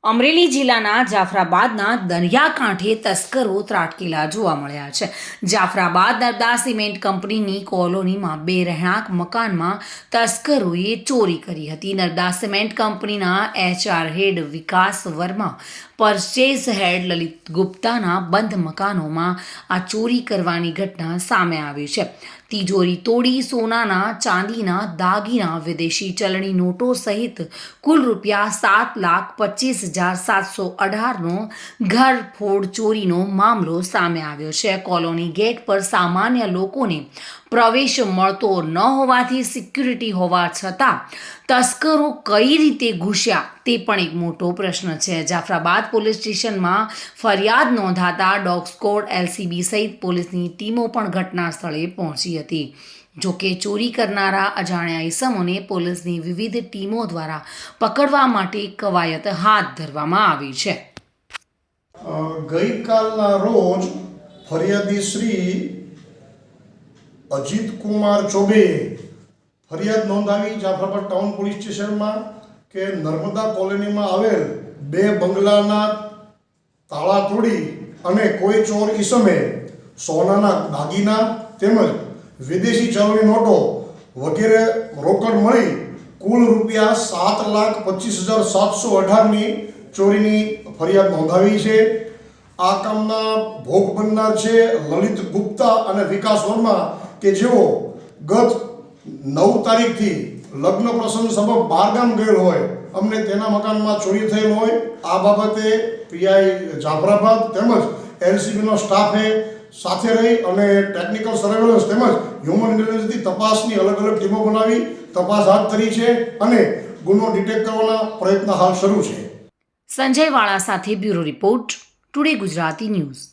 અમરેલી જિલ્લાના જાફરાબાદના દરિયાકાંઠે તસ્કરો ત્રાટકેલા જોવા મળ્યા છે. જાફરાબાદ નર્મદા સિમેન્ટ કંપનીની કોલોનીમાં બે રહેણાંક મકાનમાં તસ્કરોએ ચોરી કરી હતી. નર્મદા સિમેન્ટ કંપનીના HR હેડ વિકાસ વર્મા, પરચેઝ હેડ લલિત ગુપ્તાના બંધ મકાનોમાં આ ચોરી કરવાની ઘટના સામે આવી છે. તિજોરી તોડી સોનાના, ચાંદીના દાગીના, વિદેશી ચલણી નોટો સહિત કુલ રૂપિયા 7,25,718નો ઘરફોડ ચોરીનો મામલો સામે આવ્યો છે. કોલોની ગેટ પર સામાન્ય લોકોને પ્રવેશ મળતો ન હોવાથી સિક્યુરિટી હોવા છતાં તસ્કરો કઈ રીતે ઘૂસ્યા તે પણ એક મોટો પ્રશ્ન છે. જાફરાબાદ પોલીસ સ્ટેશનમાં ફરિયાદ નોંધાતા ડોગ સ્ક્વોડ, LCB સહિત પોલીસની ટીમો પણ ઘટના સ્થળે પહોંચી હતી. જોકે ચોરી કરનારા અજાણ્યા ઈસમોને પોલીસની વિવિધ ટીમો દ્વારા પકડવા માટે કવાયત હાથ ધરવામાં આવી છે. ગઈકાલના રોજ ફરિયાદી શ્રી અજીત કુમાર ચોબેએ ફરિયાદ નોંધાવી જાફરાબાદ ટાઉન પોલીસ સ્ટેશનમાં કે નર્મદા કોલોનીમાં આવેલ બે બંગલાના તાળા તોડી અને કોઈ ચોર ઈસમે સોનાના દાગીના તેમજ વિદેશી ચલણી નોટો વગેરે રોકડ મળી કુલ રૂપિયા 7,25,718ની ચોરીની ફરિયાદ નોંધાવી છે. આ કામના ભોગ બનનાર છે લલિત ગુપ્તા અને વિકાસ વર્મા કે જેઓ ગત 9 તારીખથી લગ્ન પ્રસંગ સબબ બહારગામ ગયેલ હોય, અમને તેના મકાનમાં ચોરી થયેલ હોય. આ બાબતે PI જાફરાબાદ તેમજ LCBનો સ્ટાફે સાથે રહી અને ટેકનિકલ સર્વેલન્સ તેમજ હ્યુમન ઇન્ટેલિજન્સની તપાસની અલગ અલગ ટીમો બનાવી તપાસ હાથ ધરી છે અને ગુનો ડિટેક્ટ કરવાના પ્રયત્ન હાલ શરૂ છે. સંજય વાળા સાથે bureau report, today Gujarati news.